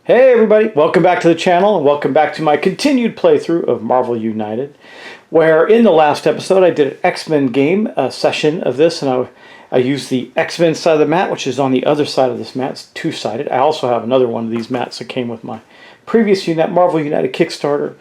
Hey everybody, welcome back to the channel and welcome back to my continued playthrough of Marvel United, where in the last episode I did an X-Men game session of this, and I used the X-Men side of the mat, which is on the other side of this mat. It's two-sided. I also have another one of these mats that came with my previous Marvel United Kickstarter,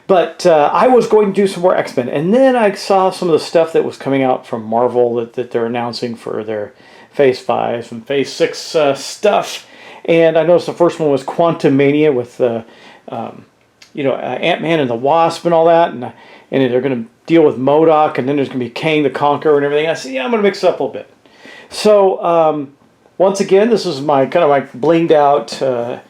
but I was going to do some more X-Men, and then I saw some of the stuff that was coming out from Marvel that they're announcing for their Phase 5 and Phase 6 stuff. And I noticed the first one was Quantum Mania with, Ant-Man and the Wasp and all that. And they're going to deal with Modok, and then there's going to be Kang the Conqueror and everything. I said, yeah, I'm going to mix it up a little bit. So, once again, this is my kind of like blinged out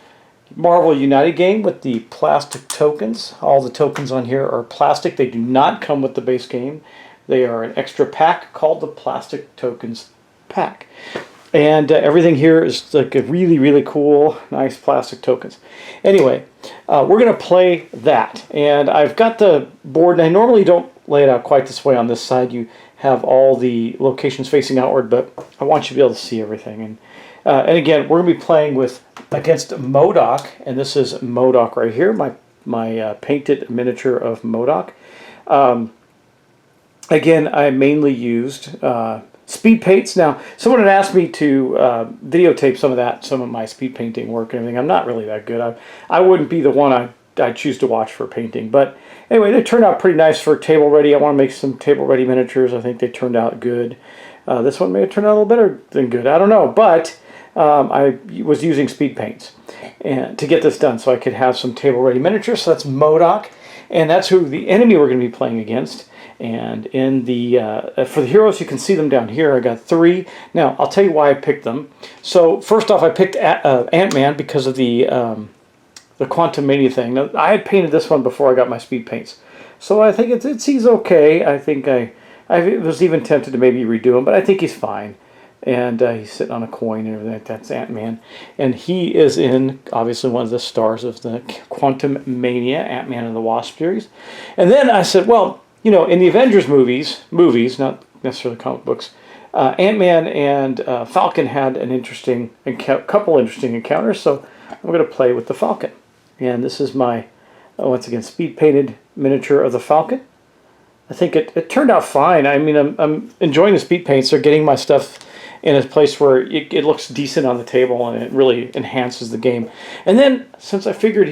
Marvel United game with the plastic tokens. All the tokens on here are plastic. They do not come with the base game. They are an extra pack called the Plastic Tokens Pack. And everything here is like a really, really cool, nice plastic tokens. Anyway, we're going to play that. And I've got the board, and I normally don't lay it out quite this way on this side. You have all the locations facing outward, but I want you to be able to see everything. And again, we're going to be playing against Modok, and this is Modok right here, my painted miniature of Modok. Again, I mainly used speed paints. Now, someone had asked me to videotape some of my speed painting work and everything. I'm not really that good. I wouldn't be the one I'd choose to watch for painting. But anyway, they turned out pretty nice for table ready. I want to make some table ready miniatures. I think they turned out good. This one may have turned out a little better than good. I don't know. But I was using speed paints to get this done so I could have some table ready miniatures. So that's Modok. And that's who the enemy we're going to be playing against. And in the for the heroes, you can see them down here. I got 3. Now, I'll tell you why I picked them. So first off, I picked Ant-Man because of the Quantum Mania thing. Now, I had painted this one before I got my speed paints, so I think he's okay. I think I was even tempted to maybe redo him, but I think he's fine. And he's sitting on a coin and everything. That's Ant-Man. And he is in, obviously, one of the stars of the Quantum Mania, Ant-Man and the Wasp series. And then I said, well, you know, in the Avengers movies, not necessarily comic books, Ant-Man and Falcon had a couple interesting encounters, so I'm going to play with the Falcon. And this is my, once again, speed-painted miniature of the Falcon. I think it turned out fine. I mean, I'm enjoying the speed paints. They're getting my stuff in a place where it looks decent on the table, and it really enhances the game. And then, since I figured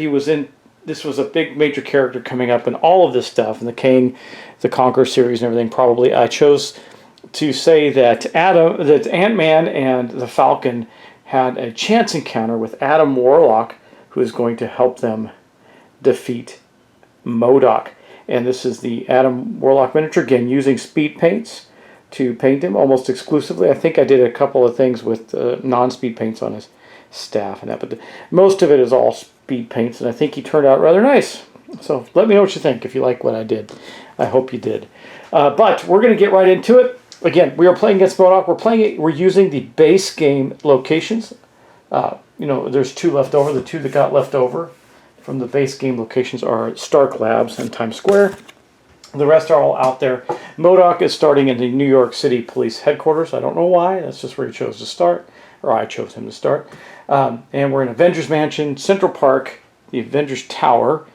this was a big major character coming up in all of this stuff, in the Kang the Conqueror series and everything, probably, I chose to say that Ant-Man and the Falcon had a chance encounter with Adam Warlock, who is going to help them defeat Modok. And this is the Adam Warlock miniature, again, using speed paints to paint him almost exclusively. I think I did a couple of things with non-speed paints on his staff and that, but most of it is all speed paints, and I think he turned out rather nice. So let me know what you think if you like what I did. I hope you did. But we're going to get right into it. Again, we are playing against Modok. We're using the base game locations. There's 2 left over. The 2 that got left over from the base game locations are Stark Labs and Times Square. The rest are all out there. Modok is starting in the New York City Police Headquarters. I don't know why. That's just where he chose to start, or I chose him to start. And we're in Avengers Mansion, Central Park, the Avengers Tower,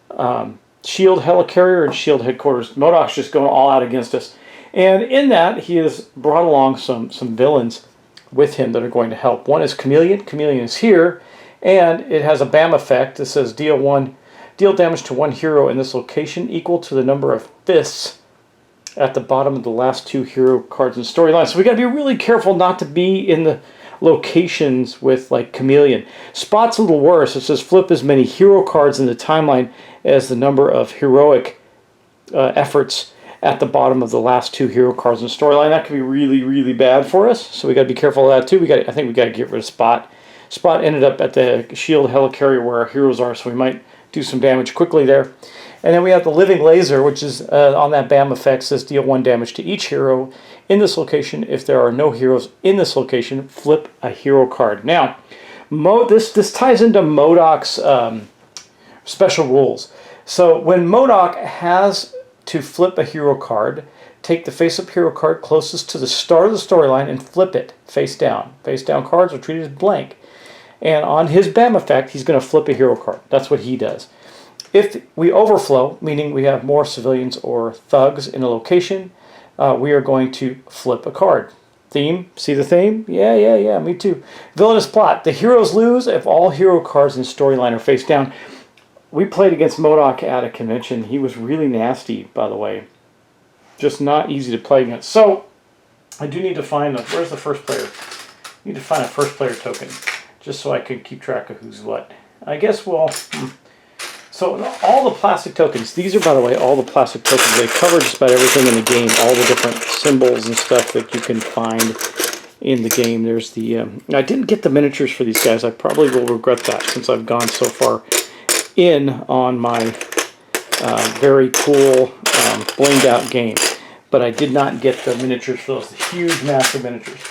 SHIELD Helicarrier, and SHIELD Headquarters. Modok's just going all out against us. And in that, he has brought along some villains with him that are going to help. One is Chameleon. Chameleon is here, and it has a BAM effect that says deal damage to one hero in this location equal to the number of fists at the bottom of the last 2 hero cards in storyline. So we got to be really careful not to be in the locations with like Chameleon. Spot's a little worse. It says flip as many hero cards in the timeline as the number of heroic efforts at the bottom of the last 2 hero cards in storyline. That could be really, really bad for us. So we got to be careful of that too. I think we got to get rid of Spot. Spot ended up at the SHIELD Helicarrier where our heroes are, so we might do some damage quickly there. And then we have the Living Laser, which is on that BAM effect, says deal 1 damage to each hero in this location. If there are no heroes in this location, flip a hero card. Now, this ties into Modok's special rules. So when Modok has to flip a hero card, take the face-up hero card closest to the start of the storyline and flip it face down. Face down cards are treated as blank. And on his BAM effect, he's going to flip a hero card. That's what he does. If we overflow, meaning we have more civilians or thugs in a location, we are going to flip a card. Theme, see the theme? Yeah, me too. Villainous plot. The heroes lose if all hero cards in storyline are face down. We played against Modok at a convention. He was really nasty, by the way. Just not easy to play against. So, I do need to find, where's the first player? I need to find a first player token, just so I can keep track of who's what. I guess we'll... So all the plastic tokens, these are, by the way, all the plastic tokens. They cover just about everything in the game, all the different symbols and stuff that you can find in the game. There's the, I didn't get the miniatures for these guys. I probably will regret that since I've gone so far in on my very cool blinged out game. But I did not get the miniatures for those huge, massive miniatures.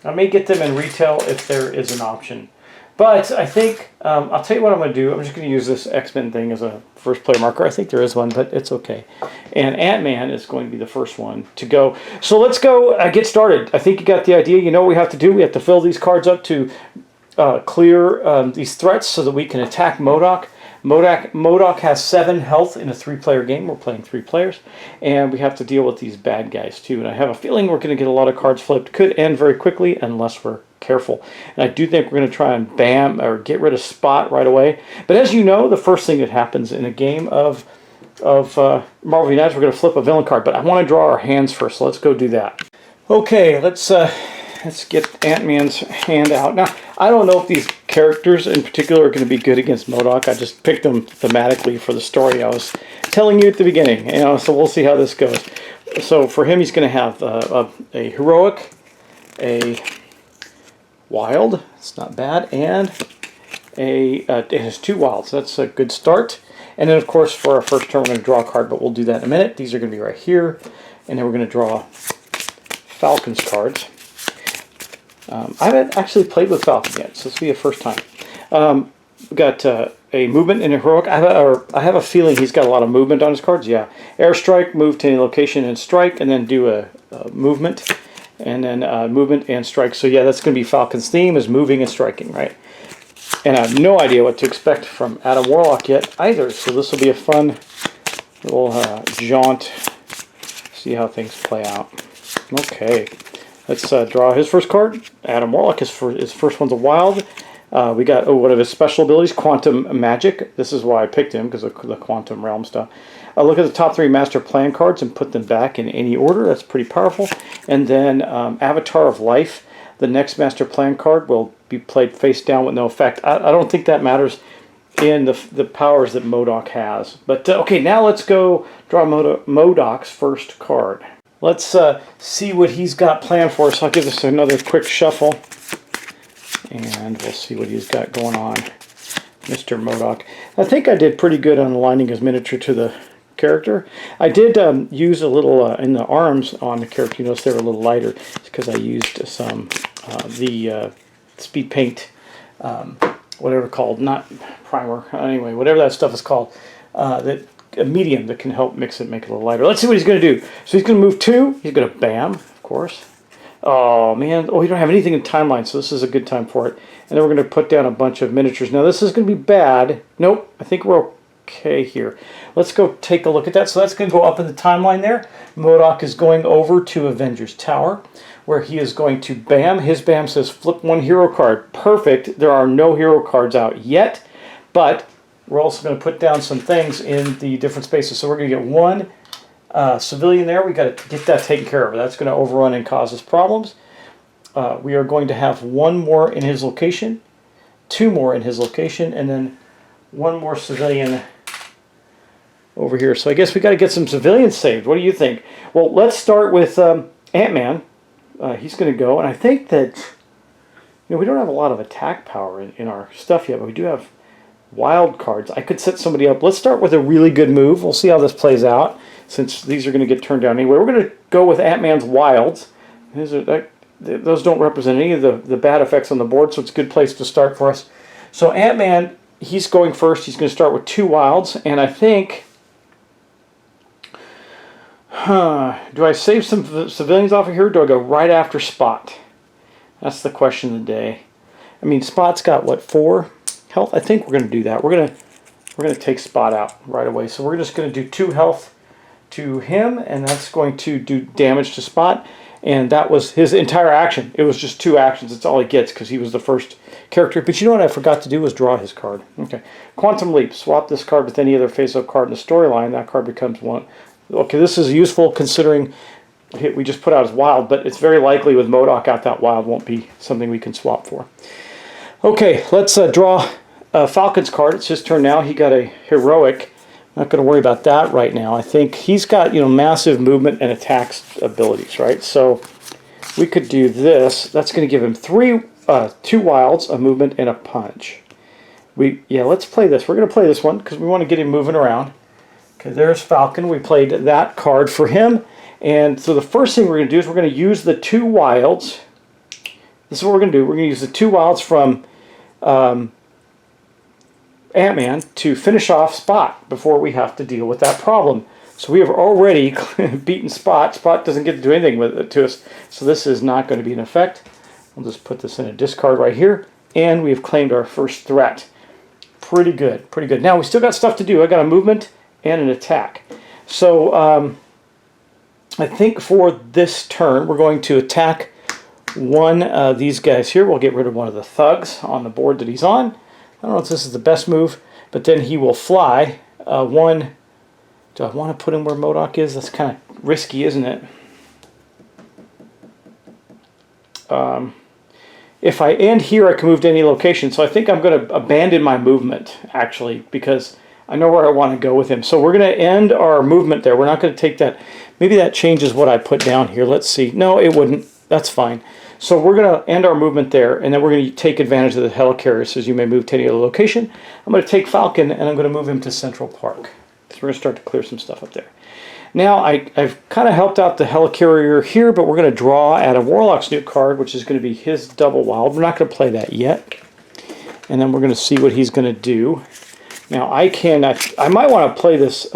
I may get them in retail if there is an option. But I think, I'll tell you what I'm going to do. I'm just going to use this X-Men thing as a first player marker. I think there is one, but it's okay. And Ant-Man is going to be the first one to go. So let's go get started. I think you got the idea. You know what we have to do? We have to fill these cards up to clear these threats so that we can attack Modok. Modok has 7 health in a 3-player game. We're playing 3 players. And we have to deal with these bad guys too. And I have a feeling we're going to get a lot of cards flipped. Could end very quickly unless we're careful. And I do think we're going to try and BAM or get rid of Spot right away. But as you know, the first thing that happens in a game of Marvel United, we're going to flip a villain card. But I want to draw our hands first, so let's go do that. Okay, let's get Ant-Man's hand out. Now, I don't know if these characters in particular are going to be good against Modok. I just picked them thematically for the story I was telling you at the beginning. You know, so we'll see how this goes. So for him, he's going to have a heroic, a wild, it's not bad, and it has 2 wilds. That's a good start. And then, of course, for our first turn, we're going to draw a card, but we'll do that in a minute. These are going to be right here. And then we're going to draw Falcon's cards. I haven't actually played with Falcon yet, so this will be a first time. We've got a movement and a heroic. I have a feeling he's got a lot of movement on his cards. Yeah. Airstrike, move to any location and strike, and then do a movement. And then movement and strike. So yeah, that's going to be Falcon's theme, is moving and striking, right? And I have no idea what to expect from Adam Warlock yet either. So this will be a fun little jaunt. See how things play out. Okay, let's draw his first card. Adam Warlock, his first one's a wild. We got one of his special abilities, Quantum Magic. This is why I picked him, because of the Quantum Realm stuff. Look at the top 3 Master Plan cards and put them back in any order. That's pretty powerful. And then Avatar of Life. The next Master Plan card will be played face down with no effect. I don't think that matters in the powers that Modok has. But okay, now let's go draw Modok's first card. Let's see what he's got planned for us. I'll give this another quick shuffle. And we'll see what he's got going on. Mr. Modok. I think I did pretty good on aligning his miniature to the character. I did use a little in the arms on the character. You notice they were a little lighter. It's because I used some the speed paint, whatever called, not primer. Anyway, whatever that stuff is called, that a medium that can help mix it, make it a little lighter. Let's see what he's going to do. So he's going to move 2. He's going to BAM, of course. Oh man! Oh, we don't have anything in timeline, so this is a good time for it. And then we're going to put down a bunch of miniatures. Now this is going to be bad. Nope. I think we're okay here. Let's go take a look at that. So that's going to go up in the timeline there. Modok is going over to Avengers Tower, where he is going to BAM. His BAM says flip 1 hero card. Perfect. There are no hero cards out yet, but we're also going to put down some things in the different spaces. So we're going to get 1 civilian there. We got to get that taken care of. That's going to overrun and cause us problems. We are going to have 1 more in his location, 2 more in his location, and then 1 more civilian over here. So I guess we got to get some civilians saved. What do you think? Well, let's start with Ant-Man. He's going to go, and I think that we don't have a lot of attack power in our stuff yet, but we do have wild cards. I could set somebody up. Let's start with a really good move. We'll see how this plays out, since these are going to get turned down anyway. We're going to go with Ant-Man's wilds. Those don't represent any of the bad effects on the board, so it's a good place to start for us. So Ant-Man, he's going first. He's going to start with 2 wilds, and I think... do I save some civilians off of here, or do I go right after Spot? That's the question of the day. I mean, Spot's got what, 4 health? I think we're going to do that. We're going to take Spot out right away. So we're just going to do 2 health to him, and that's going to do damage to Spot. And that was his entire action. It was just 2 actions. That's all he gets because he was the first character. But you know what I forgot to do was draw his card. Okay. Quantum Leap. Swap this card with any other face-up card in the storyline. That card becomes 1. Okay, this is useful considering we just put out as wild, but it's very likely with Modok out that wild won't be something we can swap for. Okay, let's draw Falcon's card. It's his turn now. He got a heroic. I'm not going to worry about that right now. I think he's got, you know, massive movement and attacks abilities, right? So we could do this. That's going to give him 2 wilds, a movement, and a punch. Yeah, let's play this. We're going to play this one because we want to get him moving around. Okay, there's Falcon. We played that card for him. And so the first thing we're going to do is we're going to use the 2 wilds. This is what we're going to do. We're going to use the 2 wilds from Ant-Man to finish off Spot before we have to deal with that problem. So we have already beaten Spot. Spot doesn't get to do anything with it to us. So this is not going to be an effect. I'll just put this in a discard right here. And we've claimed our first threat. Pretty good. Pretty good. Now we still got stuff to do. I got a movement and an attack. So I think for this turn we're going to attack one of these guys here. We'll get rid of one of the thugs on the board that he's on. I don't know if this is the best move, but then he will fly. Do I want to put him where Modok is? That's kind of risky, isn't it? If I end here, I can move to any location. So I think I'm going to abandon my movement, actually, because I know where I want to go with him. So we're going to end our movement there. We're not going to take that. Maybe that changes what I put down here. Let's see. No, it wouldn't. That's fine. So we're going to end our movement there, and then we're going to take advantage of the helicarrier. Says you may move to any other location. I'm going to take Falcon, and I'm going to move him to Central Park. So we're going to start to clear some stuff up there. Now, I've kind of helped out the helicarrier here, but we're going to draw at a Warlock's new card, which is going to be his double wild. We're not going to play that yet. And then we're going to see what he's going to do. Now, I might want to play this...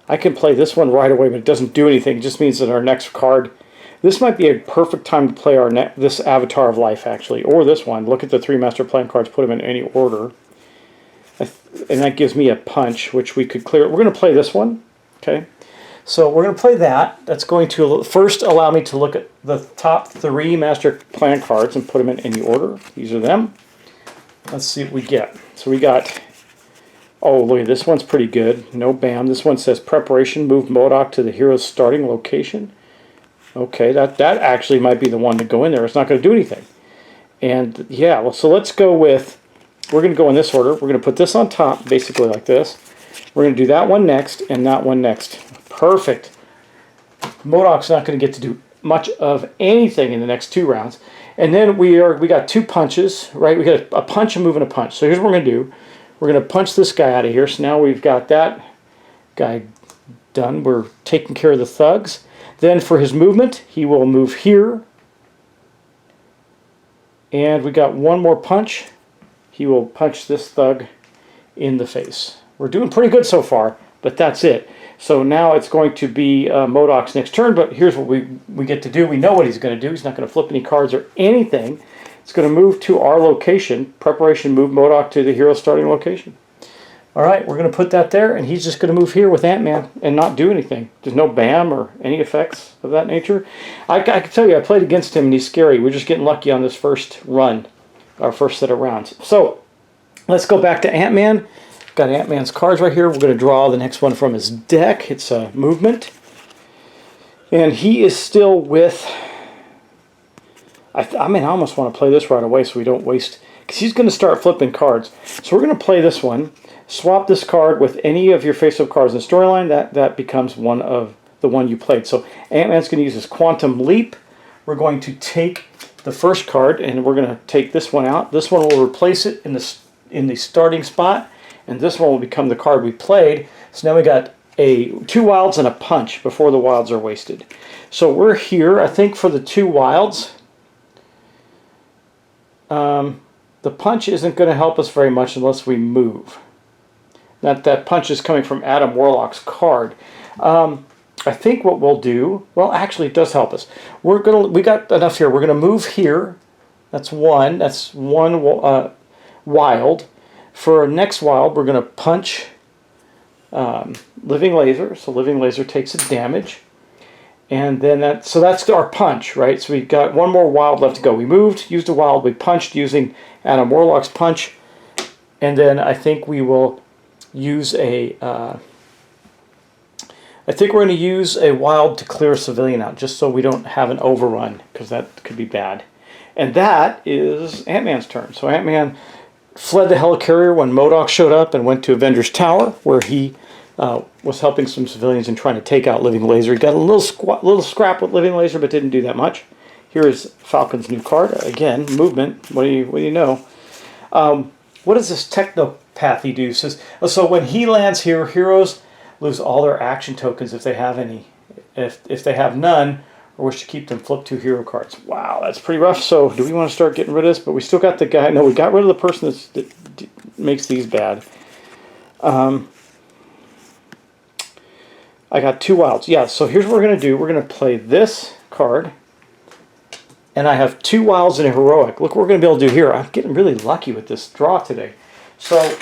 I can play this one right away, but it doesn't do anything. It just means that our next card... This might be a perfect time to play this Avatar of Life, actually. Or this one. Look at the 3 master plan cards, put them in any order. And that gives me a punch, which we could clear. We're going to play this one. Okay. So we're going to play that. That's going to first allow me to look at the top 3 master plan cards and put them in any order. These are them. Let's see what we get. So we got... Oh, look at this one's pretty good. No bam. This one says preparation. Move Modok to the hero's starting location. Okay, that actually might be the one to go in there. It's not going to do anything. And yeah, well, so let's go with... We're going to go in this order. We're going to put this on top, basically like this. We're going to do that one next and that one next. Perfect. Modok's not going to get to do much of anything in the next 2 rounds. And then we got 2 punches, right? We got a punch, a move, and a punch. So here's what we're going to do. We're going to punch this guy out of here. So now we've got that guy done. We're taking care of the thugs. Then for his movement, he will move here. And we got one more punch. He will punch this thug in the face. We're doing pretty good so far, but that's it. So now it's going to be Modok's next turn, but here's what we get to do. We know what he's going to do. He's not going to flip any cards or anything. It's going to move to our location. Preparation, move Modok to the hero starting location. All right, we're going to put that there, and he's just going to move here with Ant-Man and not do anything. There's no BAM or any effects of that nature. I can tell you, I played against him, and he's scary. We're just getting lucky on this first run, our first set of rounds. So let's go back to Ant-Man. Got Ant-Man's cards right here. We're going to draw the next one from his deck. It's a movement. And he is still with... I mean, I almost want to play this right away so we don't waste... Because he's going to start flipping cards. So we're going to play this one. Swap this card with any of your face-up cards in the storyline. That becomes one of the one you played. So Ant-Man's going to use his Quantum Leap. We're going to take the first card, and we're going to take this one out. This one will replace it in the starting spot. And this one will become the card we played. So now we got 2 wilds and a punch before the wilds are wasted. So we're here, I think, for the 2 wilds. The punch isn't going to help us very much unless we move. That punch is coming from Adam Warlock's card. I think what we'll do, well, actually, it does help us. We got enough here. We're gonna move here. That's one. That's one wild. For our next wild, we're gonna punch Living Laser. So Living Laser takes a damage, and then that's our punch, right? So we've got one more wild left to go. We moved, used a wild, we punched using Adam Warlock's punch, and then I think we will use a. I think we're going to use a wild to clear a civilian out, just so we don't have an overrun, because that could be bad. And that is Ant-Man's turn. So Ant-Man fled the helicarrier when Modok showed up and went to Avengers Tower, where he was helping some civilians and trying to take out Living Laser. He got a little scrap with Living Laser, but didn't do that much. Here is Falcon's new card. Again, movement. What do you know? What does this technopathy do? It says, so when he lands here, heroes lose all their action tokens if they have any. If they have none, or wish to keep them, flip 2 hero cards. Wow, that's pretty rough. So do we want to start getting rid of this? But we still got the guy. No, we got rid of the person that makes these bad. I got 2 wilds. Yeah, so here's what we're going to do. We're going to play this card. And I have 2 wilds and a heroic. Look what we're going to be able to do here. I'm getting really lucky with this draw today. So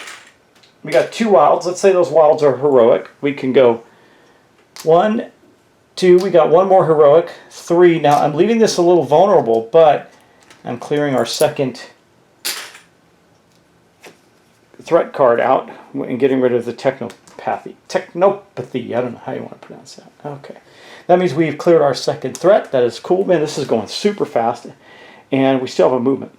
we got 2 wilds. Let's say those wilds are heroic. We can go 1, 2. We got 1 more heroic. 3. Now I'm leaving this a little vulnerable, but I'm clearing our second threat card out and getting rid of the technopathy. I don't know how you want to pronounce that. Okay. That means we've cleared our second threat. That is cool. Man, this is going super fast. And we still have a movement.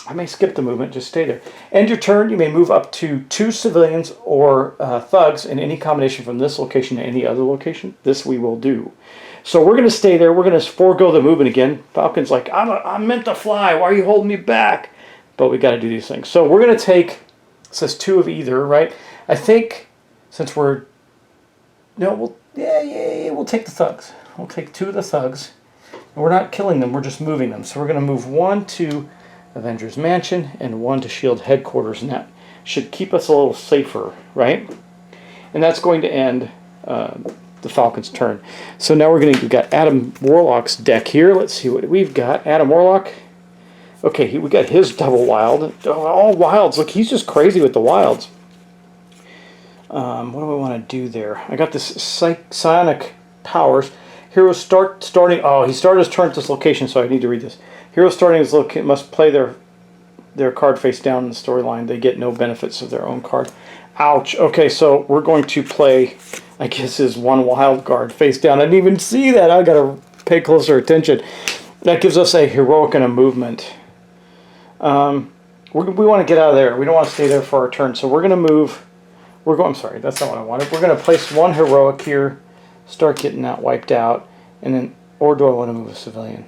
I may skip the movement, just stay there. End your turn, you may move up to 2 civilians or thugs in any combination from this location to any other location. This we will do. So we're going to stay there. We're going to forego the movement again. Falcon's like, I'm meant to fly. Why are you holding me back? But we got to do these things. So we're going to take, it says 2 of either, right? I think since we're, no, we'll take the thugs. We'll take 2 of the thugs. And we're not killing them, we're just moving them. So we're going to move 1 to Avengers Mansion and 1 to Shield Headquarters, and that should keep us a little safer, right? And that's going to end the Falcon's turn. So now we've got Adam Warlock's deck here. Let's see what we've got. Adam Warlock. Okay, we got his double wild. All wilds. Look, he's just crazy with the wilds. What do I want to do there? I got this psionic powers. Heroes starting. Oh, he started his turn at this location, so I need to read this. Heroes starting his location must play their card face down in the storyline. They get no benefits of their own card. Ouch. Okay, so we're going to play, I guess, his 1 wild card face down. I didn't even see that. I got to pay closer attention. That gives us a heroic and a movement. We want to get out of there. We don't want to stay there for our turn. So we're going to move. I'm sorry, that's not what I wanted. We're going to place 1 heroic here. Start getting that wiped out. And then, or do I want to move a civilian?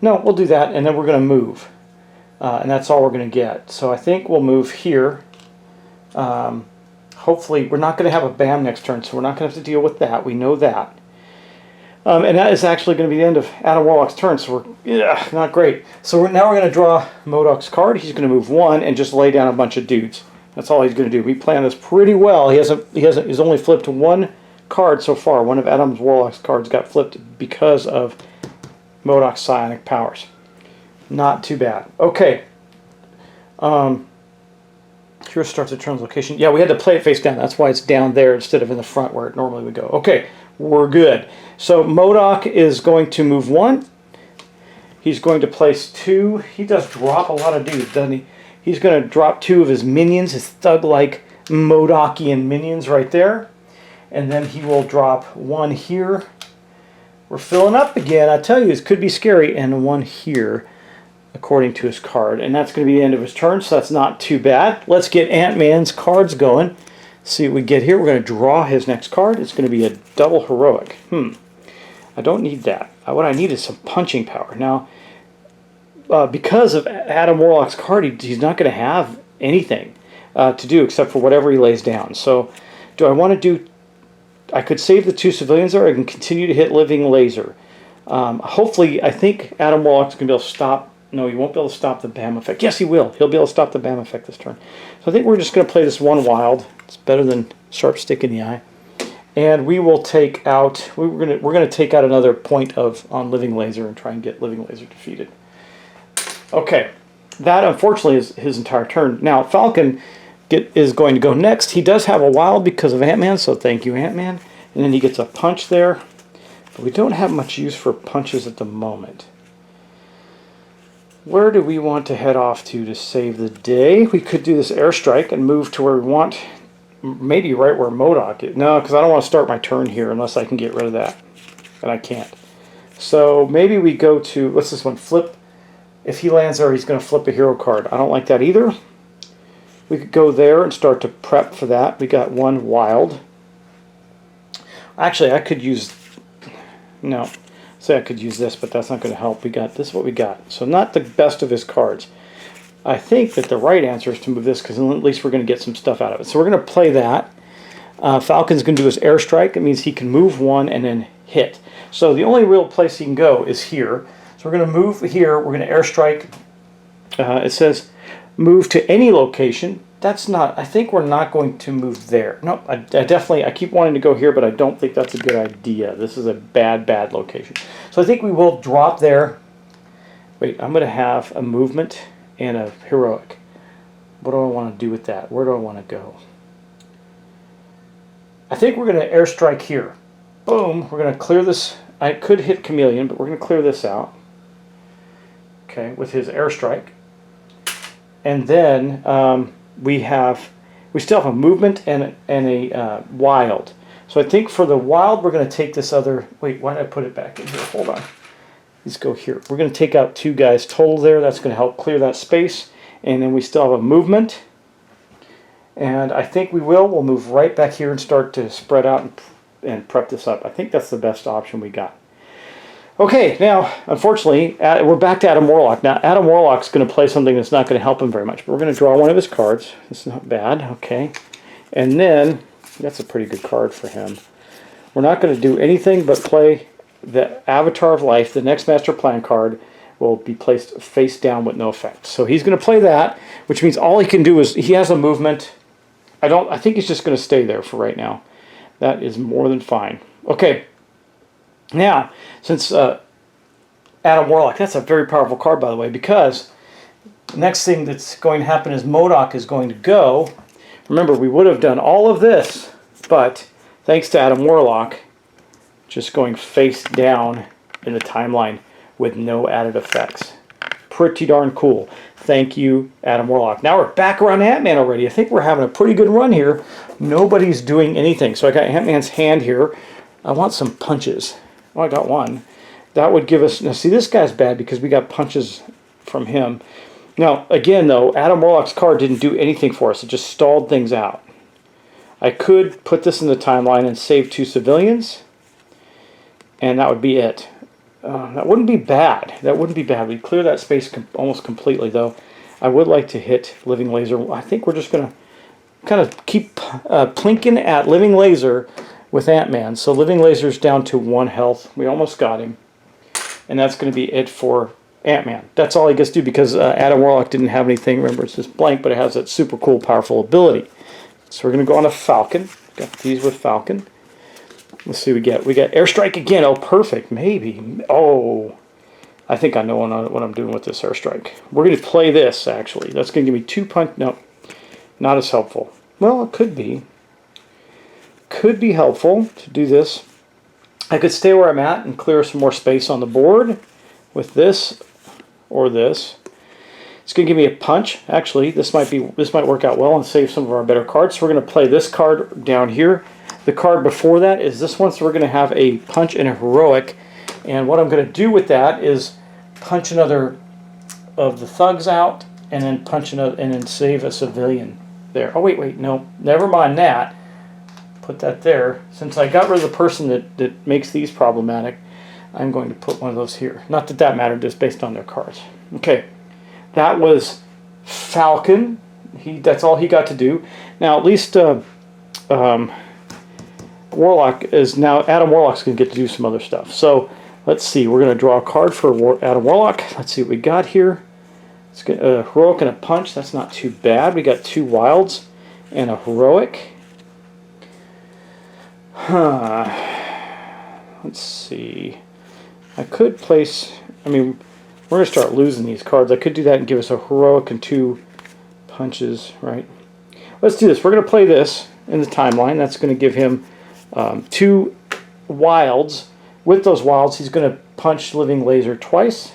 No, we'll do that, and then we're going to move. And that's all we're going to get. So I think we'll move here. Hopefully, we're not going to have a BAM next turn, so we're not going to have to deal with that. We know that. And that is actually going to be the end of Adam Warlock's turn, so not great. So now we're going to draw Modok's card. He's going to move 1 and just lay down a bunch of dudes. That's all he's going to do. We planned this pretty well. He's only flipped 1 card so far. One of Adam Warlock's cards got flipped because of Modok's psionic powers. Not too bad. Okay. Here starts the turn's location. Yeah, we had to play it face down. That's why it's down there instead of in the front where it normally would go. Okay, we're good. So Modok is going to move 1. He's going to place 2. He does drop a lot of dudes, doesn't he? He's going to drop 2 of his minions, his thug-like Modokian minions right there. And then he will drop 1 here. We're filling up again. I tell you, this could be scary. And 1 here, according to his card. And that's going to be the end of his turn, so that's not too bad. Let's get Ant-Man's cards going. See what we get here. We're going to draw his next card. It's going to be a double heroic. I don't need that. What I need is some punching power. Now, because of Adam Warlock's card, he's not going to have anything to do except for whatever he lays down. So, do I want to do... I could save the 2 civilians there. I can continue to hit Living Laser. Hopefully, I think Adam Warlock's going to be able to stop... No, he won't be able to stop the BAM effect. Yes, he will. He'll be able to stop the BAM effect this turn. So I think we're just going to play this 1 wild. It's better than sharp stick in the eye. And we will take out, we're gonna take out another point on Living Laser and try and get Living Laser defeated. Okay, that unfortunately is his entire turn. Now Falcon is going to go next. He does have a wild because of Ant-Man, so thank you, Ant-Man. And then he gets a punch there. But we don't have much use for punches at the moment. Where do we want to head off to save the day? We could do this airstrike and move to where we want. Maybe right where Modok is. No, because I don't want to start my turn here unless I can get rid of that. And I can't. So maybe we go to, what's this one? Flip. If he lands there, he's going to flip a hero card. I don't like that either. We could go there and start to prep for that. We got one wild. Actually, I could use... No. Say I could use this, but that's not going to help. This is what we got. So not the best of his cards. I think that the right answer is to move this because at least we're going to get some stuff out of it. So we're going to play that. Falcon's going to do his airstrike. It means he can move one and then hit. So the only real place he can go is here. So we're going to move here. We're going to airstrike. It says move to any location. That's not, I think we're not going to move there. Nope, I keep wanting to go here, but I don't think that's a good idea. This is a bad location. So I think we will drop there. Wait, I'm going to have a movement and a heroic. What do I want to do with that? Where do I want to go? I think we're going to airstrike here. Boom, we're going to clear this. I could hit Chameleon, but we're going to clear this out. Okay, with his airstrike. And then we still have a movement and a wild. So I think for the wild we're going to take this other. Wait, why did I put it back in here? Hold on. Let's go here. We're going to take out 2 guys total there. That's going to help clear that space. And then we still have a movement. And I think we'll move right back here and start to spread out and prep this up. I think that's the best option we got. Okay, now, unfortunately, we're back to Adam Warlock. Now, Adam Warlock's going to play something that's not going to help him very much. But we're going to draw one of his cards. It's not bad, okay. And then, that's a pretty good card for him. We're not going to do anything but play the Avatar of Life. The next Master Plan card will be placed face down with no effect. So he's going to play that, which means all he can do is, he has a movement. I think he's just going to stay there for right now. That is more than fine. Okay. Now, since Adam Warlock, that's a very powerful card, by the way, because the next thing that's going to happen is Modok is going to go. Remember, we would have done all of this, but thanks to Adam Warlock, just going face down in the timeline with no added effects. Pretty darn cool. Thank you, Adam Warlock. Now we're back around Ant-Man already. I think we're having a pretty good run here. Nobody's doing anything. So I got Ant-Man's hand here. I want some punches. Oh, I got one. That would give us... Now, see, this guy's bad because we got punches from him. Now, again, though, Adam Warlock's card didn't do anything for us. It just stalled things out. I could put this in the timeline and save 2 civilians, and that would be it. That wouldn't be bad. That wouldn't be bad. We'd clear that space almost completely, though. I would like to hit Living Laser. I think we're just going to kind of keep plinking at Living Laser with Ant-Man. So Living Laser's down to 1 health. We almost got him. And that's going to be it for Ant-Man. That's all he gets to do because Adam Warlock didn't have anything. Remember, it's just blank, but it has that super cool, powerful ability. So we're going to go on a Falcon. Got these with Falcon. Let's see what we get. We got Airstrike again. Oh, perfect. Maybe. Oh, I think I know what I'm doing with this Airstrike. We're going to play this, actually. That's going to give me 2 punch. No, not as helpful. Well, it could be. Could be helpful to do this. I could stay where I'm at and clear some more space on the board with this or this. It's going to give me a punch. Actually, this might work out well and save some of our better cards. So we're going to play this card down here. The card before that is this one, so we're going to have a punch and a heroic. And what I'm going to do with that is punch another of the thugs out and then punch another and then save a civilian there. Oh, wait, no. Never mind that. Put that there. Since I got rid of the person that makes these problematic, I'm going to put one of those here. Not that that mattered, just based on their cards. Okay, that was Falcon. That's all he got to do. Now, at least Warlock is now... Adam Warlock's going to get to do some other stuff. So, let's see. We're going to draw a card for Adam Warlock. Let's see what we got here. It's a heroic and a punch. That's not too bad. We got 2 wilds and a heroic. Let's see. I could place... I mean, we're going to start losing these cards. I could do that and give us a heroic and 2 punches, right? Let's do this. We're going to play this in the timeline. That's going to give him 2 wilds. With those wilds, he's going to punch Living Laser twice.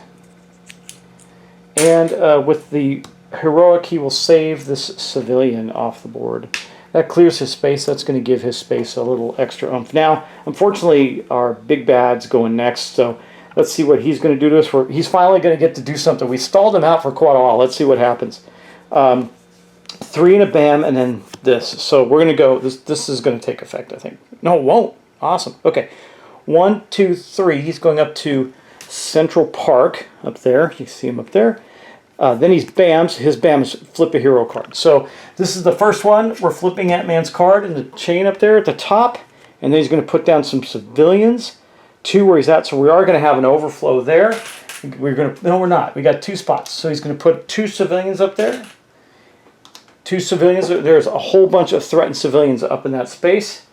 And with the heroic, he will save this civilian off the board. That clears his space. That's going to give his space a little extra oomph. Now, unfortunately, our big bad's going next, so let's see what he's going to do to us. He's finally going to get to do something. We stalled him out for quite a while. Let's see what happens. 3 and a bam, and then this. So we're going to go. This is going to take effect, I think. No, it won't. Awesome. Okay. 1, 2, 3. He's going up to Central Park up there. You see him up there. Then he's bams. His bam is flip a hero card. So this is the first one. We're flipping Ant-Man's card in the chain up there at the top. And then he's going to put down some civilians. 2 where he's at. So we are going to have an overflow there. No, we're not. We got 2 spots. So he's going to put 2 civilians up there. 2 civilians. There's a whole bunch of threatened civilians up in that space.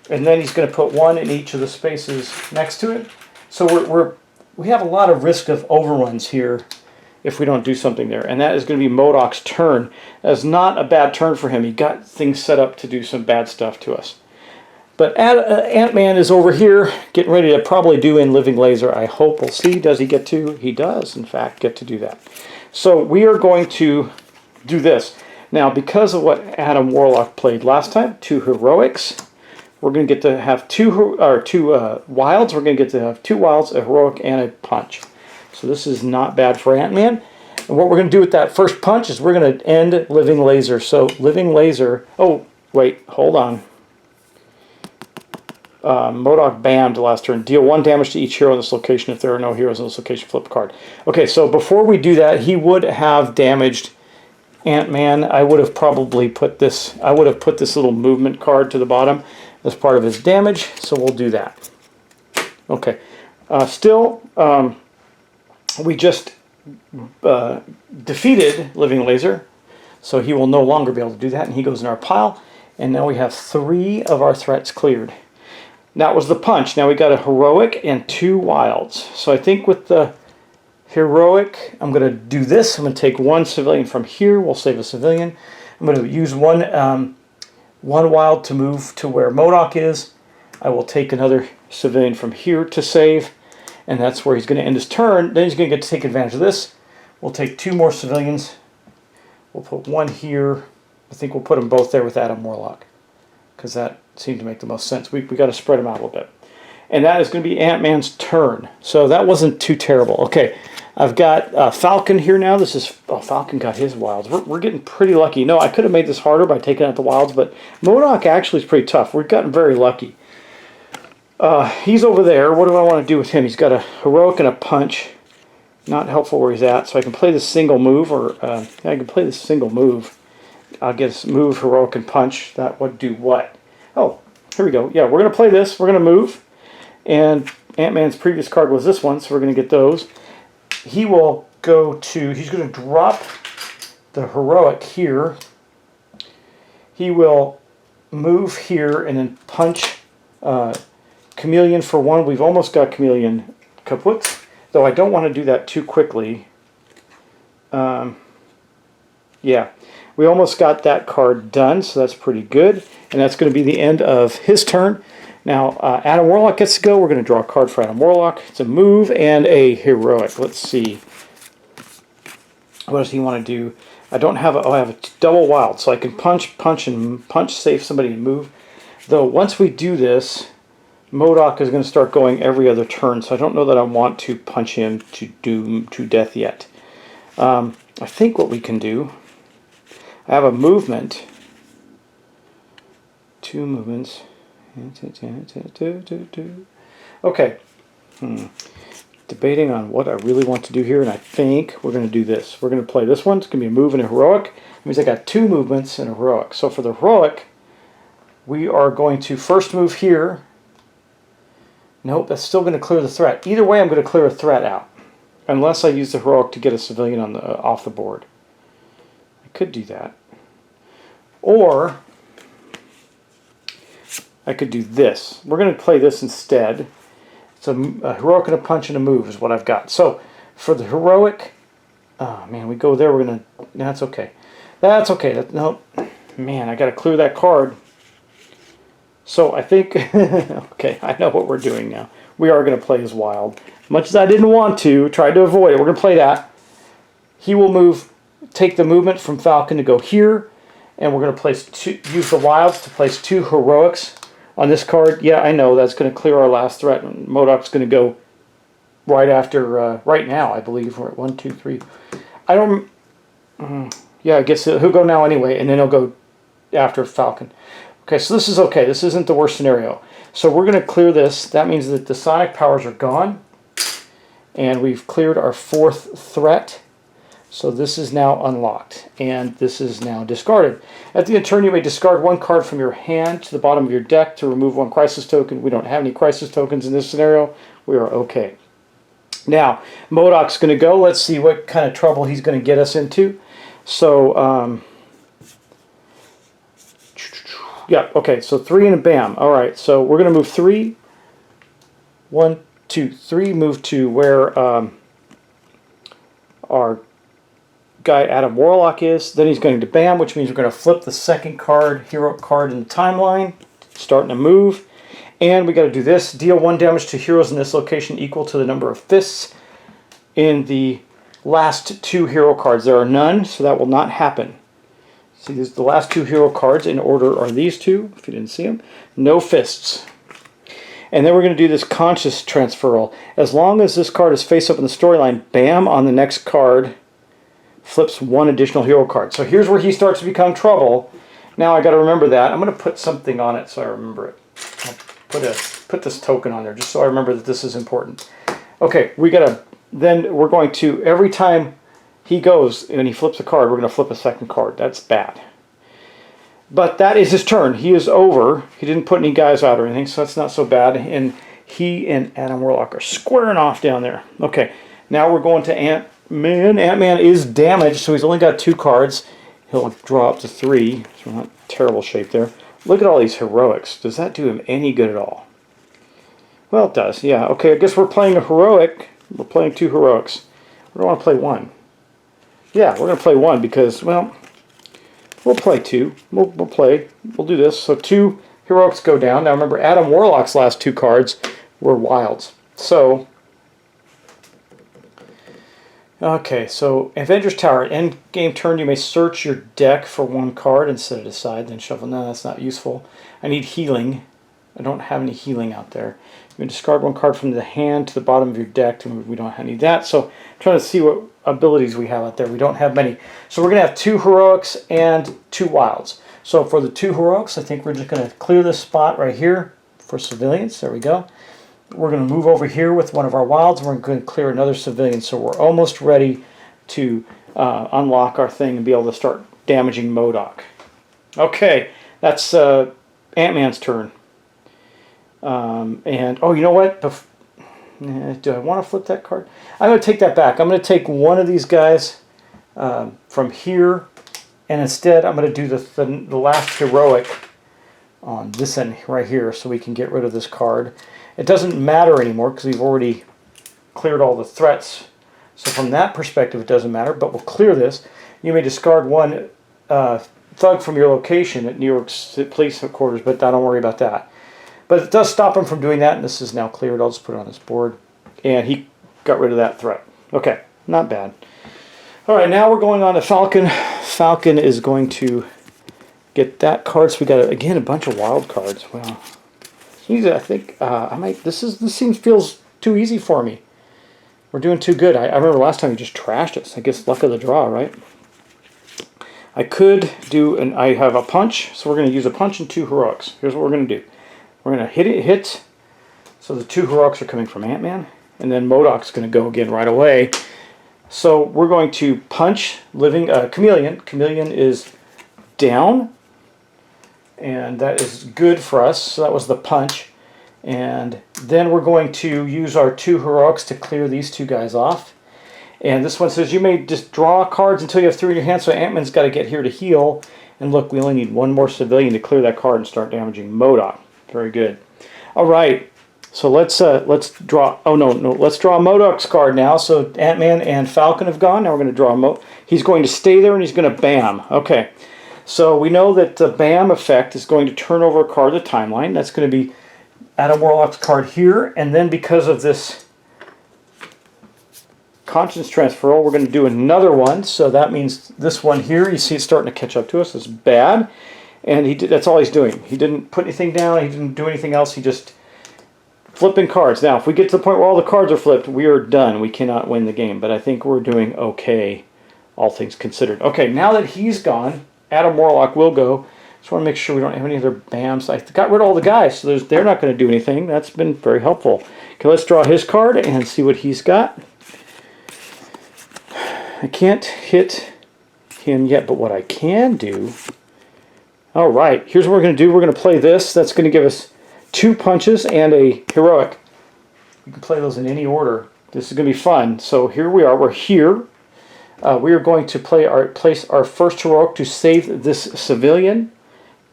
And then he's going to put 1 in each of the spaces next to it. So we have a lot of risk of overruns here if we don't do something there. And that is going to be Modok's turn. That's not a bad turn for him. He got things set up to do some bad stuff to us. But Ant-Man is over here getting ready to probably do in Living Laser. I hope. We'll see. Does he get to? He does, in fact, get to do that. So we are going to do this. Now, because of what Adam Warlock played last time, 2 heroics, we're going to get to have 2 wilds. We're going to get to have 2 wilds, a heroic, and a punch. So this is not bad for Ant-Man. And what we're going to do with that first punch is we're going to end Living Laser. So Living Laser... Oh, wait, hold on. Modok bammed last turn. Deal 1 damage to each hero in this location. If there are no heroes in this location, flip a card. Okay, so before we do that, he would have damaged Ant-Man. I would have probably put this... I would have put this little movement card to the bottom as part of his damage. So we'll do that. Okay. We just defeated Living Laser, so he will no longer be able to do that, and he goes in our pile, and now we have 3 of our threats cleared. That was the punch. Now we got a heroic and 2 wilds. So I think with the heroic, I'm going to do this. I'm going to take 1 civilian from here. We'll save a civilian. I'm going to use one wild to move to where Modok is. I will take another civilian from here to save. And that's where he's going to end his turn. Then he's going to get to take advantage of this. We'll take 2 more civilians. We'll put 1 here. I think we'll put them both there with Adam Warlock, because that seemed to make the most sense. We got to spread them out a little bit. And that is going to be Ant-Man's turn. So that wasn't too terrible. Okay, I've got Falcon here now. This is... Oh, Falcon got his wilds. We're getting pretty lucky. No, I could have made this harder by taking out the wilds, but Modok actually is pretty tough. We've gotten very lucky. He's over there. What do I want to do with him? He's got a heroic and a punch. Not helpful where he's at. So I can play this single move, or I can play this single move. I'll get a move, heroic, and punch. That would do what? Oh, here we go. Yeah, we're going to play this. We're going to move. And Ant-Man's previous card was this one, so we're going to get those. He will go to... He's going to drop the heroic here. He will move here and then punch... Chameleon for 1. We've almost got Chameleon kaput, though I don't want to do that too quickly. Yeah, we almost got that card done, so that's pretty good. And that's going to be the end of his turn. Now, Adam Warlock gets to go. We're going to draw a card for Adam Warlock. It's a move and a heroic. Let's see. What does he want to do? I don't have a... Oh, I have a double wild, so I can punch, save somebody, and move. Though, once we do this... Modok is going to start going every other turn, so I don't know that I want to punch him to death yet. I think what we can do, I have a movement, 2 movements. Okay. Debating on what I really want to do here, and I think we're going to do this. We're going to play this one. It's going to be a move and a heroic. It means I got 2 movements and a heroic. So for the heroic, we are going to first move here. Nope, that's still going to clear the threat. Either way, I'm going to clear a threat out, unless I use the heroic to get a civilian on the off the board. I could do that. Or I could do this. We're going to play this instead. It's a heroic and a punch and a move is what I've got. So for the heroic, oh man, we go there. We're going to, that's okay. That's okay. No, man, I got to clear that card. So I think, okay, I know what we're doing now. We are going to play as wild. Much as I didn't want to, tried to avoid it, we're going to play that. He will move, take the movement from Falcon to go here, and we're going to place use the wilds to place 2 heroics on this card. Yeah, I know, that's going to clear our last threat. And Modok's going to go right after, right now, I believe. We're at 1, 2, 3. I don't, yeah, I guess he'll go now anyway, and then he'll go after Falcon. Okay, so this is okay. This isn't the worst scenario. So we're going to clear this. That means that the sonic powers are gone. And we've cleared our 4th threat. So this is now unlocked. And this is now discarded. At the end of turn, you may discard 1 card from your hand to the bottom of your deck to remove 1 crisis token. We don't have any crisis tokens in this scenario. We are okay. Now, Modok's going to go. Let's see what kind of trouble he's going to get us into. So, yeah, okay, so 3 and a bam. All right, so we're going to move 3. 1, 2, 3. Move to where our guy Adam Warlock is. Then he's going to bam, which means we're going to flip the 2nd card, hero card in the timeline, starting to move. And we got to do this. Deal 1 damage to heroes in this location equal to the number of fists in the last 2 hero cards. There are none, so that will not happen. See, the last 2 hero cards in order are these 2, if you didn't see them. No fists. And then we're going to do this conscious transferal. As long as this card is face up in the storyline, bam, on the next card, flips 1 additional hero card. So here's where he starts to become trouble. Now I got to remember that. I'm going to put something on it so I remember it. I'll put this token on there just so I remember that this is important. Okay, then we're going to, every time he goes and he flips a card, we're going to flip a 2nd card. That's bad. But that is his turn. He is over. He didn't put any guys out or anything, so that's not so bad. And he and Adam Warlock are squaring off down there. Okay, now we're going to Ant-Man. Ant-Man is damaged, so he's only got 2 cards. He'll draw up to 3, so we're not in terrible shape there. Look at all these heroics. Does that do him any good at all? Well, it does, yeah. Okay, I guess we're playing a heroic. We're playing 2 heroics. We don't want to play 1. Yeah, we're going to play 1 because, well, we'll play 2. We'll do this. So 2 heroics go down. Now remember, Adam Warlock's last 2 cards were wilds. So, okay, so Avengers Tower. End game turn, you may search your deck for 1 card and set it aside, then shuffle. No, that's not useful. I need healing. I don't have any healing out there. You can discard 1 card from the hand to the bottom of your deck. We don't need that. So I'm trying to see what abilities we have out there. We don't have many. So we're going to have 2 heroics and 2 wilds. So for the 2 heroics, I think we're just going to clear this spot right here for civilians. There we go. We're going to move over here with one of our wilds. We're going to clear another civilian. So we're almost ready to unlock our thing and be able to start damaging Modok. Okay, that's Ant-Man's turn. And, oh, you know what? Do I want to flip that card? I'm going to take that back. I'm going to take one of these guys from here, and instead I'm going to do the last heroic on this end right here so we can get rid of this card. It doesn't matter anymore because we've already cleared all the threats. So from that perspective it doesn't matter, but we'll clear this. You may discard 1 thug from your location at New York Police Headquarters, but don't worry about that. But it does stop him from doing that, and this is now cleared. I'll just put it on this board. And he got rid of that threat. Okay, not bad. All right, now we're going on to Falcon. Falcon is going to get that card. So we got, again, a bunch of wild cards. Wow. I think I might. This feels too easy for me. We're doing too good. I remember last time you just trashed us. I guess luck of the draw, right? I could do, I have a punch, so we're going to use a punch and 2 heroics. Here's what we're going to do. We're going to hit. So the 2 heroics are coming from Ant-Man, and then Modok's going to go again right away. So we're going to punch Chameleon. Chameleon is down, and that is good for us. So that was the punch. And then we're going to use our 2 heroics to clear these 2 guys off. And this one says you may just draw cards until you have 3 in your hand, so Ant-Man's got to get here to heal. And look, we only need 1 more civilian to clear that card and start damaging Modok. Very good. All right. So let's draw. Oh no, let's draw Modok's card now. So Ant-Man and Falcon have gone. Now we're going to draw He's going to stay there and he's going to bam. Okay. So we know that the bam effect is going to turn over a card of the timeline. That's going to be Adam Warlock's card here, and then because of this conscience transferal, we're going to do another one. So that means this one here, you see it's starting to catch up to us. It's bad. And that's all he's doing. He didn't put anything down. He didn't do anything else. He just flipping cards. Now, if we get to the point where all the cards are flipped, we are done. We cannot win the game. But I think we're doing okay, all things considered. Okay, now that he's gone, Adam Warlock will go. Just want to make sure we don't have any other BAMs. I got rid of all the guys, so they're not going to do anything. That's been very helpful. Okay, let's draw his card and see what he's got. I can't hit him yet, but what I can do... All right, here's what we're going to do. We're going to play this. That's going to give us 2 punches and a heroic. You can play those in any order. This is going to be fun. So here we are. We're here. We are going to place our first heroic to save this civilian.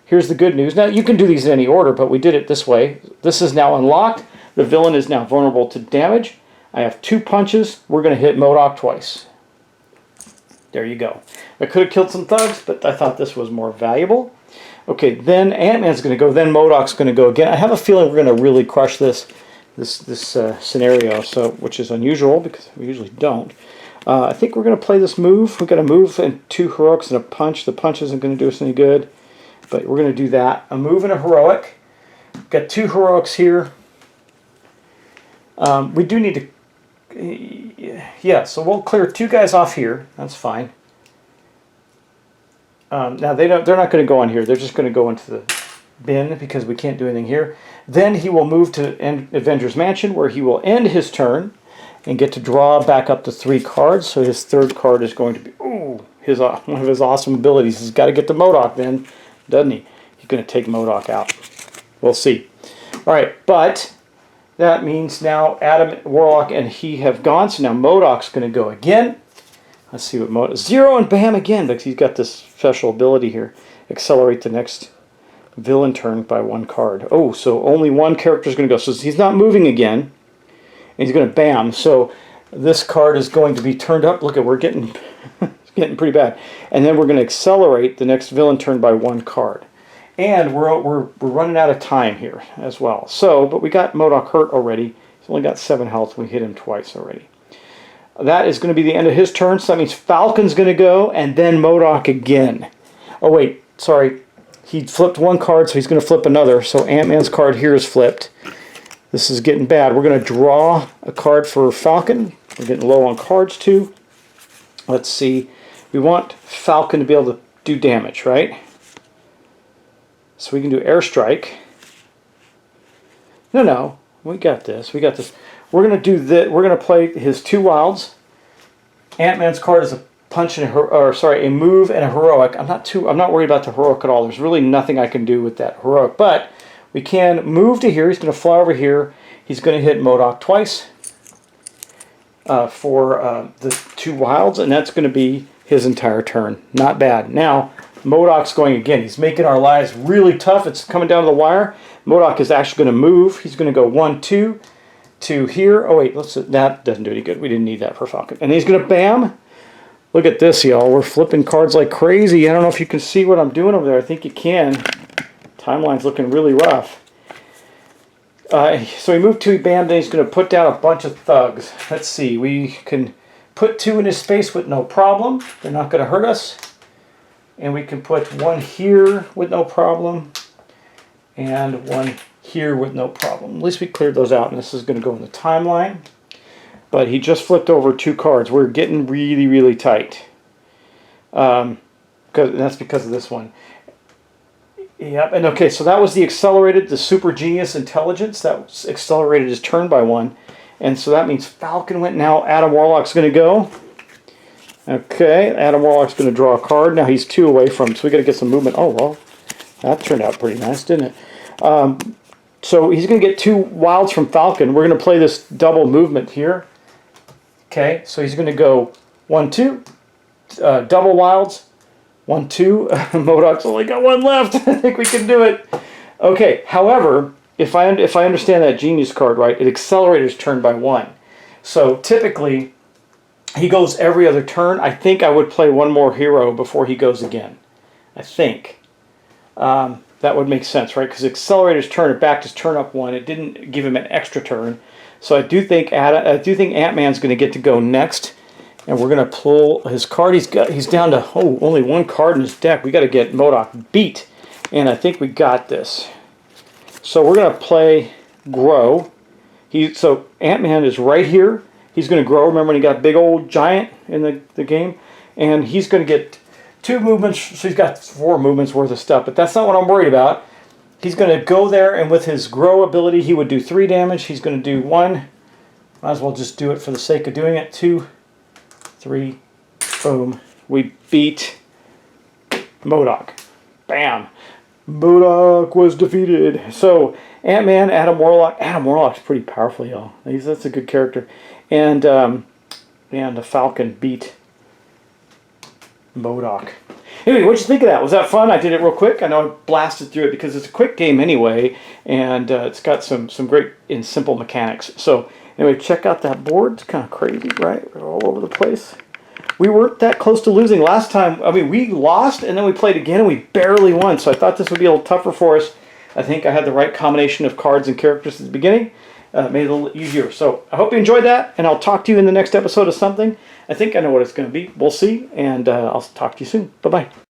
Here's the good news. Now, you can do these in any order, but we did it this way. This is now unlocked. The villain is now vulnerable to damage. I have 2 punches. We're going to hit Modok twice. There you go. I could have killed some thugs, but I thought this was more valuable. Okay, then Ant-Man's going to go. Then Modok's going to go again. I have a feeling we're going to really crush this scenario, which is unusual because we usually don't. I think we're going to play this move. We've got a move and 2 heroics and a punch. The punch isn't going to do us any good, but we're going to do that. A move and a heroic. We've got 2 heroics here. We do need to... Yeah, so we'll clear 2 guys off here. That's fine. Now they're not going to go on here. They're just going to go into the bin because we can't do anything here. Then he will move to Avengers Mansion where he will end his turn and get to draw back up to 3 cards. So his 3rd card is going to be one of his awesome abilities. He's got to get to Modok then, doesn't he? He's going to take Modok out. We'll see. All right, but that means now Adam Warlock and he have gone. So now Modok's going to go again. Let's see what Modok... 0 and bam again, because he's got this special ability here. Accelerate the next villain turn by 1 card. Oh, so only 1 character is going to go. So he's not moving again. And he's going to bam. So this card is going to be turned up. Look at, we're getting, it's getting pretty bad. And then we're going to accelerate the next villain turn by 1 card. And we're running out of time here as well. So, but we got Modok hurt already. He's only got 7 health. We hit him twice already. That is going to be the end of his turn, so that means Falcon's going to go, and then Modok again. Oh, wait, sorry. He flipped 1 card, so he's going to flip another. So Ant-Man's card here is flipped. This is getting bad. We're going to draw a card for Falcon. We're getting low on cards, too. Let's see. We want Falcon to be able to do damage, right? So we can do airstrike. No. We got this. We got this. We're going to do that. We're going to play his 2 wilds. Ant-Man's card is a punch and a move and a heroic. I'm not worried about the heroic at all. There's really nothing I can do with that heroic, but we can move to here. He's going to fly over here. He's going to hit Modok twice for the 2 wilds, and that's going to be his entire turn. Not bad. Now Modok's going again. He's making our lives really tough. It's coming down to the wire. Modok is actually going to move. He's going to go 1, 2 to here. Oh wait, that doesn't do any good. We didn't need that for Falcon. And he's going to bam. Look at this, y'all. We're flipping cards like crazy. I don't know if you can see what I'm doing over there. I think you can. Timeline's looking really rough. So he moved 2, he bammed, and he's going to put down a bunch of thugs. Let's see. We can put 2 in his space with no problem. They're not going to hurt us. And we can put 1 here with no problem. And 1 here with no problem. At least we cleared those out, and this is going to go in the timeline. But he just flipped over 2 cards. We're getting really, really tight. That's because of this one. Yep, and okay, so that was the super genius intelligence. That accelerated his turn by 1. And so that means Falcon went. Now Adam Warlock's going to go. Okay, Adam Warlock's going to draw a card. Now he's 2 away from, so we got to get some movement. Oh, well, that turned out pretty nice, didn't it? So he's going to get 2 wilds from Falcon. We're going to play this double movement here. Okay, so he's going to go 1, 2, double wilds, 1, 2. Modok's only got 1 left. I think we can do it. Okay, however, if I understand that genius card right, it accelerates turn by 1. So typically, he goes every other turn. I think I would play one more hero before he goes again. I think. That would make sense, right? Because Accelerator's turn, it backed his turn up 1. It didn't give him an extra turn. So I do think Ant-Man's going to get to go next. And we're going to pull his card. He's down to only 1 card in his deck. We got to get Modok beat. And I think we got this. So we're going to play Grow. So Ant-Man is right here. He's going to grow. Remember when he got big old giant in the game? And he's going to get 2 movements. So he's got 4 movements worth of stuff. But that's not what I'm worried about. He's going to go there, and with his grow ability, he would do 3 damage. He's going to do 1. Might as well just do it for the sake of doing it. 2, 3, boom. We beat Modok. Bam. Modok was defeated. So Ant-Man, Adam Warlock. Adam Warlock's pretty powerful, y'all. That's a good character. And the Falcon beat Modok. Anyway, what'd you think of that? Was that fun? I did it real quick. I know I blasted through it because it's a quick game anyway, and it's got some great and simple mechanics. So anyway, check out that board. It's kind of crazy, right? We're all over the place. We weren't that close to losing last time. I mean, we lost, and then we played again, and we barely won. So I thought this would be a little tougher for us. I think I had the right combination of cards and characters at the beginning. Made it a little easier. So I hope you enjoyed that, and I'll talk to you in the next episode of something. I think I know what it's going to be. We'll see, and I'll talk to you soon. Bye-bye.